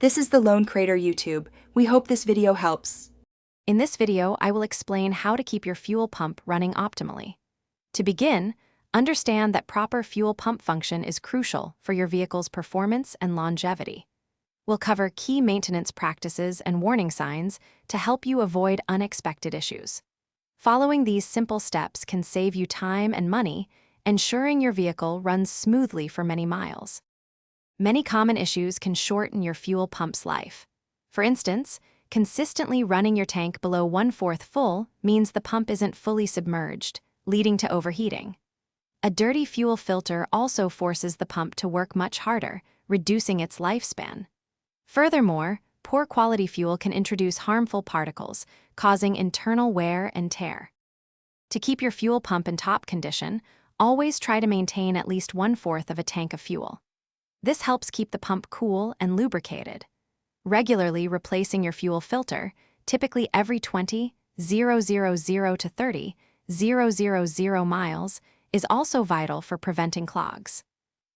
This is the Lone Crater YouTube. We hope this video helps. In this video, I will explain how to keep your fuel pump running optimally. To begin, understand that proper fuel pump function is crucial for your vehicle's performance and longevity. We'll cover key maintenance practices and warning signs to help you avoid unexpected issues. Following these simple steps can save you time and money, ensuring your vehicle runs smoothly for many miles. Many common issues can shorten your fuel pump's life. For instance, consistently running your tank below 1/4 full means the pump isn't fully submerged, leading to overheating. A dirty fuel filter also forces the pump to work much harder, reducing its lifespan. Furthermore, poor quality fuel can introduce harmful particles, causing internal wear and tear. To keep your fuel pump in top condition, always try to maintain at least 1/4 of a tank of fuel. This helps keep the pump cool and lubricated. Regularly replacing your fuel filter, typically every 20,000 to 30,000 miles, is also vital for preventing clogs.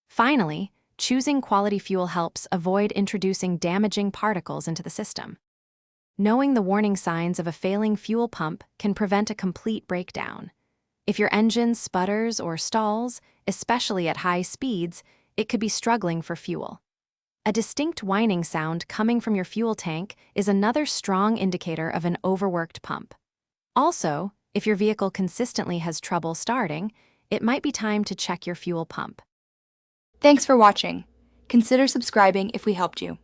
Finally, choosing quality fuel helps avoid introducing damaging particles into the system. Knowing the warning signs of a failing fuel pump can prevent a complete breakdown. If your engine sputters or stalls, especially at high speeds, it could be struggling for fuel. A distinct whining sound coming from your fuel tank is another strong indicator of an overworked pump. Also, if your vehicle consistently has trouble starting, it might be time to check your fuel pump. Thanks for watching. Consider subscribing if we helped you.